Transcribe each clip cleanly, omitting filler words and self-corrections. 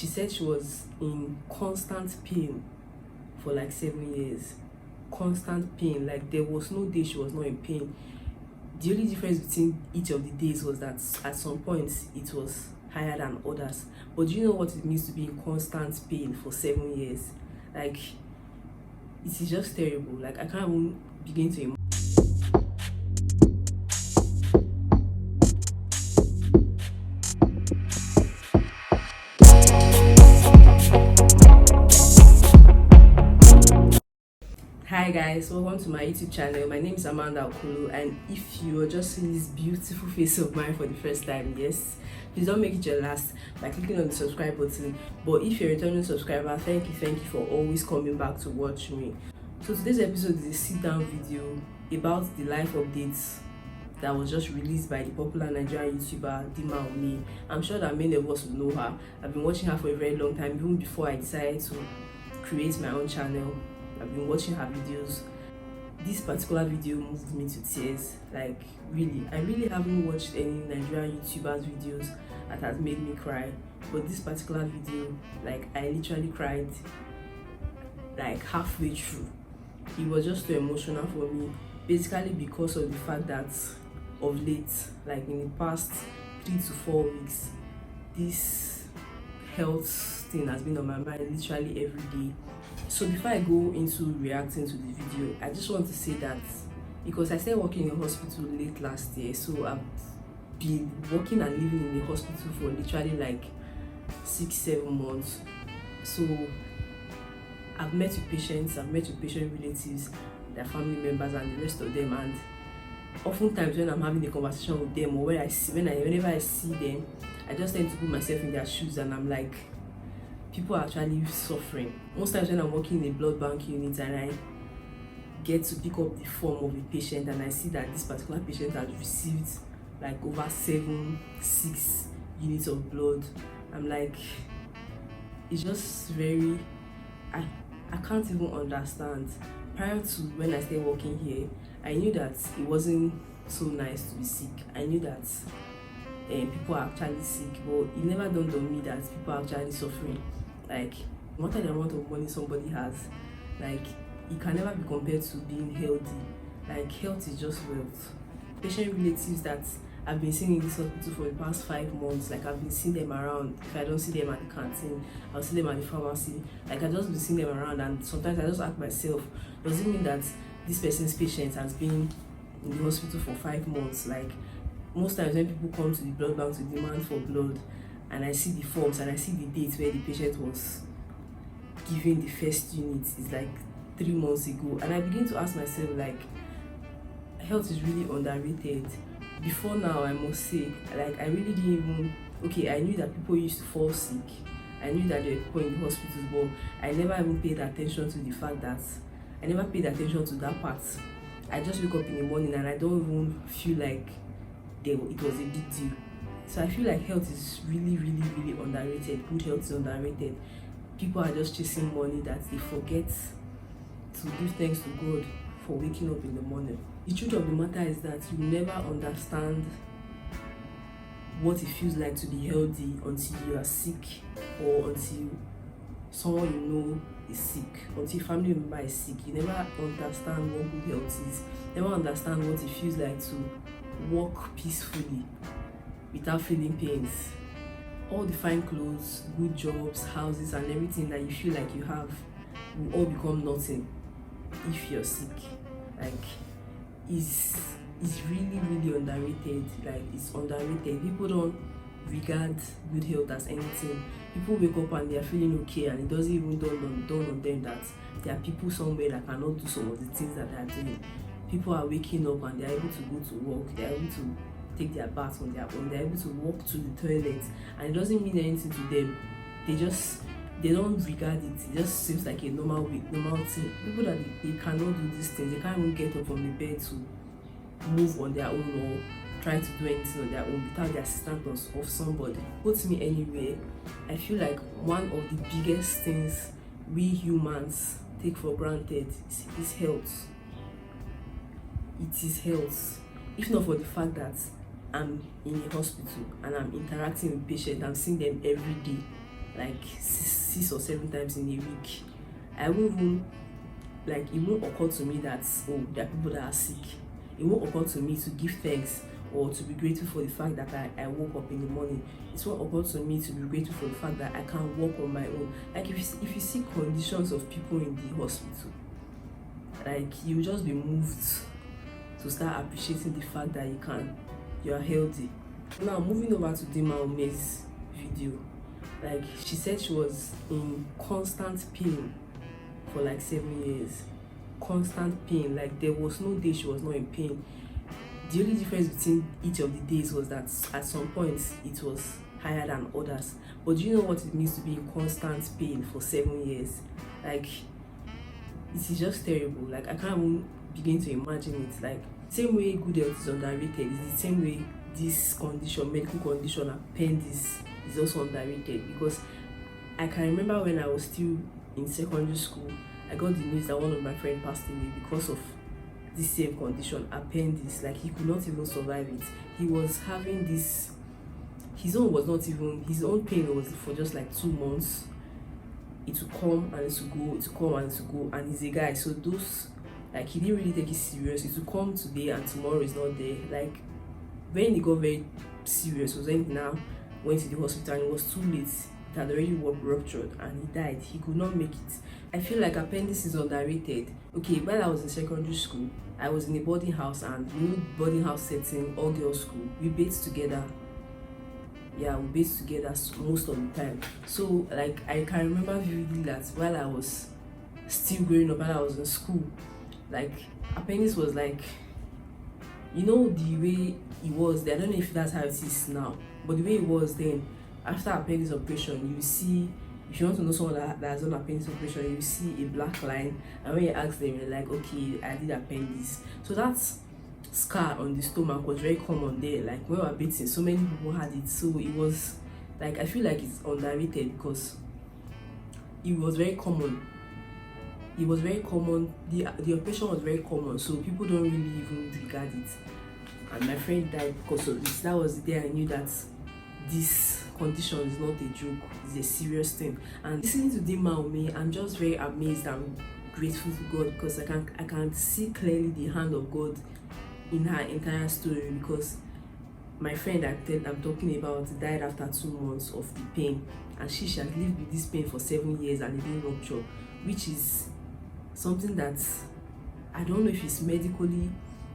She said she was in constant pain for like 7 years. Constant pain, like there was no day she was not in pain. The only difference between each of the days was that at some points it was higher than others. But do you know what it means to be in constant pain for 7 years? Like, it is just terrible. Like, I can't even begin to imagine. Hi guys, welcome to my YouTube channel. My name is Amanda Okolo, and if you are just seeing this beautiful face of mine for the first time, yes, please don't make it your last by clicking on the subscribe button. But if you're a returning subscriber, thank you for always coming back to watch me. So today's episode is a sit-down video about the life updates that was just released by the popular Nigerian YouTuber Dimma Umeh. I'm sure that many of us will know her. I've been watching her for a very long time, even before I decided to create my own channel. I've been watching her videos. This particular video moved me to tears. Like, really, I really haven't watched any Nigerian YouTubers videos that has made me cry, but this particular video, like, I literally cried like halfway through. It was just too emotional for me, basically because of the fact that of late, like in the past 3 to 4 weeks, this health thing has been on my mind literally every day. So before I go into reacting to the video, I just want to say that because I started working in a hospital late last year, so I've been working and living in the hospital for literally like 6-7 months. So I've met with patients, I've met with patient relatives, their family members and the rest of them, and oftentimes when I'm having a conversation with them or whenever I see them, I just tend to put myself in their shoes and I'm like, people are actually suffering. Most times when I'm working in a blood bank unit and I get to pick up the form of a patient and I see that this particular patient has received like over 6 units of blood, I'm like, it's just very, I can't even understand. Prior to when I started working here, I knew that it wasn't so nice to be sick. I knew that people are actually sick, but it never dawned on me that people are actually suffering. Like, no matter the amount of money somebody has, like, it can never be compared to being healthy. Like, health is just wealth. Patient relatives that I've been seeing in this hospital for the past 5 months, like, I've been seeing them around. If I don't see them at the canteen, I'll see them at the pharmacy. Like, I just been seeing them around, and sometimes I just ask myself, does it mean that this person's patient has been in the hospital for 5 months? Like, most times when people come to the blood bank to demand for blood, and I see the forms and I see the date where the patient was given the first unit, it's like 3 months ago, and I begin to ask myself, like, health is really underrated. Before now, I must say, like, I really didn't even, okay, I knew that people used to fall sick, I knew that there were people in the hospitals, but I never even paid attention to the fact that, I never paid attention to that part. I just wake up in the morning and I don't even feel like it was a big deal. So I feel like health is really underrated. Good health is underrated. People are just chasing money that they forget to give thanks to God for waking up in the morning. The truth of the matter is that you never understand what it feels like to be healthy until you are sick, or until someone you know is sick, until a family member is sick. You never understand what good health is. Never understand what it feels like to walk peacefully without feeling pains. All the fine clothes, good jobs, houses and everything that you feel like you have will all become nothing if you're sick. Like, it's really underrated. Like, it's underrated. People don't regard good health as anything. People wake up and they are feeling okay, and it doesn't even dawn on them that there are people somewhere that cannot do some of the things that they are doing. People are waking up and they are able to go to work, they are able to take their bath on their own, they're able to walk to the toilet, and it doesn't mean anything to them. They don't regard it. It just seems like a normal thing. People that they cannot do these things, they can't even get up from the bed to move on their own or try to do anything on their own without the assistance of somebody. Put me anywhere. I feel like one of the biggest things we humans take for granted is health. It is health. If not for the fact that I'm in a hospital and I'm interacting with patients, I'm seeing them every day. like 6 or 7 times in a week. I won't even, like, it won't occur to me that, oh, there are people that are sick. It won't occur to me to give thanks or to be grateful for the fact that I woke up in the morning. It won't occur to me to be grateful for the fact that I can walk on my own. Like, if you see conditions of people in the hospital, like, you just be moved to start appreciating the fact that you are healthy. Now, moving over to Dimma Umeh's video, like, she said she was in constant pain for like 7 years. Constant pain, like there was no day she was not in pain. The only difference between each of the days was that at some points it was higher than others. But do you know what it means to be in constant pain for 7 years? Like, it is just terrible. Like, I can't even begin to imagine it. Like, same way good health is underrated, it's the same way this condition, medical condition, appendix, is also underrated. Because I can remember when I was still in secondary school, I got the news that one of my friends passed away because of this same condition, appendix. Like, he could not even survive it. He was having this, his own pain was for just like 2 months. It would come and it would go, it would come and it would go. And he's a guy, so those, like, he didn't really take it serious. It would come today and tomorrow is not there. Like, when it got very serious was when he now went to the hospital and it was too late. It had already ruptured and he died. He could not make it. I feel like appendix is underrated. Okay, while I was in secondary school, I was in a boarding house, and you know, boarding house setting, all girls school, we bathed together. Yeah, we bathed together most of the time. So, like, I can remember vividly that while I was still growing up, while I was in school, like, appendix was like, you know, the way it was then. I don't know if that's how it is now, but the way it was then, after appendix operation, you see, if you want to know someone that has done appendix operation, you see a black line, and when you ask them, you're like, okay, I did appendix. So that scar on the stomach was very common there. Like, when we were bathing, so many people had it. So it was like, I feel like it's underrated because it was very common. It was very common. The operation was very common, so people don't really even regard it. And my friend died because of this. That was the day I knew that this condition is not a joke, it's a serious thing. And listening to Dimma Umeh, I'm just very amazed and grateful to God, because I can see clearly the hand of God in her entire story. Because my friend I'm talking about died after 2 months of the pain, and she has lived with this pain for 7 years and it didn't rupture, which is something that I don't know if it's medically.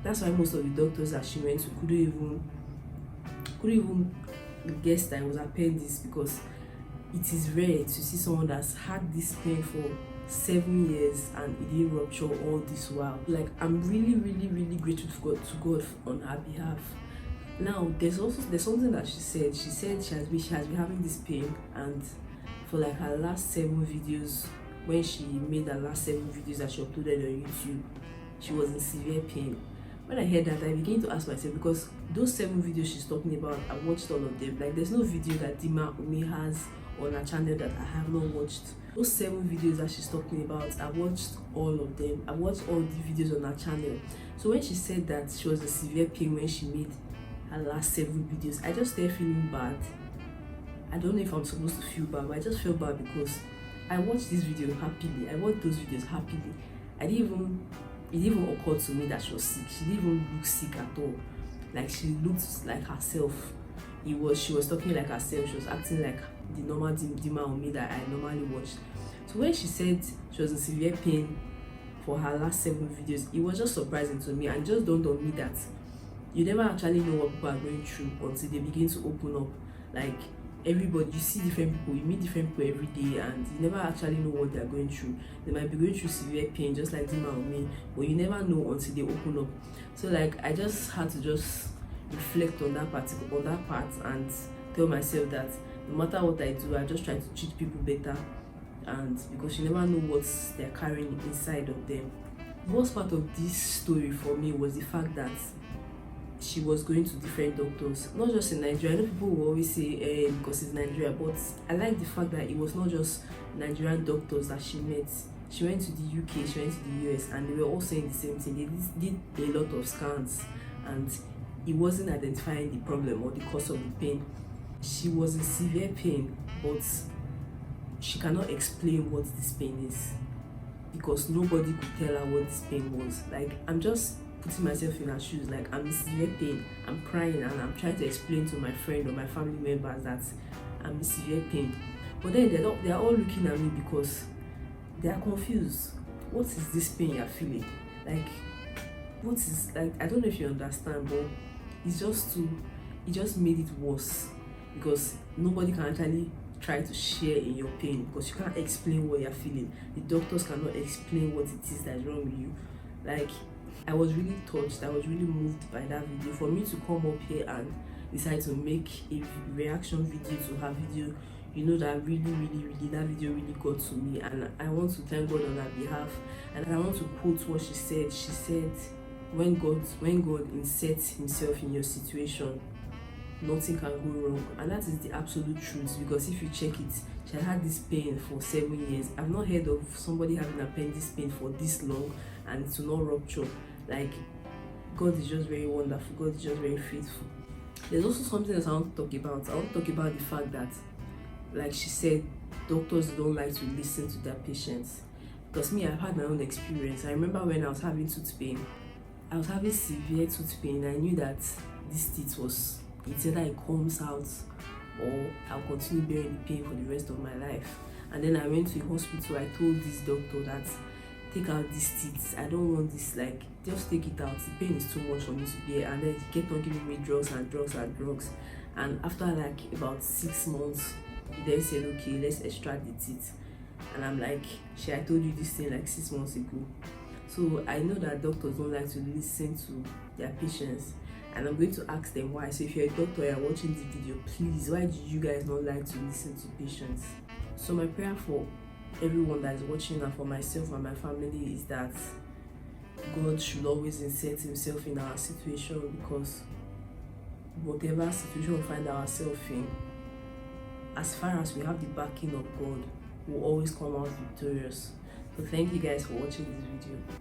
That's why most of the doctors that she went to couldn't even guess that it was appendix, because it is rare to see someone that's had this pain for 7 years and it didn't rupture all this while. Like, I'm really grateful to God on her behalf. Now, there's something that she said she has been having this pain, and for like her last 7 videos, when she made her last 7 videos that she uploaded on YouTube, she was in severe pain. When I heard that, I began to ask myself, because those 7 videos she's talking about, I watched all of them. Like, there's no video that Dimma Umeh has on her channel that I have not watched. Those 7 videos that she's talking about, I watched all of them. I watched all the videos on her channel. So when she said that she was in severe pain when she made her last 7 videos, I just started feeling bad. I don't know if I'm supposed to feel bad, but I just felt bad because I watched this video happily. I watched those videos happily. It didn't even occur to me that she was sick. She didn't even look sick at all. Like, she looked like herself. She was talking like herself. She was acting like the normal Dimma Umeh that I normally watch. So when she said she was in severe pain for her last 7 videos, it was just surprising to me, and just dawned on me that you never actually know what people are going through until they begin to open up. Like, everybody, you see different people, you meet different people every day, and you never actually know what they're going through. They might be going through severe pain just like Dimma Umeh, but you never know until they open up. So, like, I just had to just reflect on that part and tell myself that no matter what I do, I just try to treat people better, and because you never know what they're carrying inside of them. The worst part of this story for me was the fact that she was going to different doctors, not just in Nigeria. I know people will always say because it's Nigeria, but I like the fact that it was not just Nigerian doctors that she met. She went to the UK, she went to the US, and they were all saying the same thing. They did a lot of scans, and it wasn't identifying the problem or the cause of the pain. She was in severe pain, but she cannot explain what this pain is, because nobody could tell her what this pain was. Like, I'm just putting myself in her shoes. Like, I'm in severe pain, I'm crying, and I'm trying to explain to my friend or my family members that I'm in severe pain. But then they're all looking at me because they are confused. What is this pain you're feeling? Like, what is, like, I don't know if you understand, but it just made it worse, because nobody can actually try to share in your pain, because you can't explain what you're feeling. The doctors cannot explain what it is that's wrong with you. Like, I was really touched, I was really moved by that video. For me to come up here and decide to make a reaction video to her video, you know, that really that video really got to me, and I want to thank God on her behalf. And I want to quote what she said. She said, when God inserts himself in your situation, nothing can go wrong. And that is the absolute truth, because if you check it, she had this pain for 7 years. I've not heard of somebody having appendix pain for this long and to not rupture. Like, God is just very wonderful. God is just very faithful. There's also something else I want to talk about. I want to talk about the fact that, like she said, doctors don't like to listen to their patients. Because me, I've had my own experience. I remember when I was having tooth pain, I was having severe tooth pain. I knew that this teeth was, it's either it comes out or I'll continue bearing the pain for the rest of my life. And then I went to a hospital. I told this doctor that, take out these teeth, I don't want this, like, just take it out, the pain is too much for me to bear. And then he kept on giving me drugs. And after like about 6 months, he then said, okay, let's extract the teeth. And I'm like, I told you this thing like 6 months ago. So I know that doctors don't like to listen to their patients, and I'm going to ask them why. So if you're a doctor and you're watching this video, please, why do you guys not like to listen to patients? So my prayer for everyone that is watching, and for myself and my family, is that God should always insert himself in our situation, because whatever situation we find ourselves in, as far as we have the backing of God, we'll always come out victorious. So thank you guys for watching this video.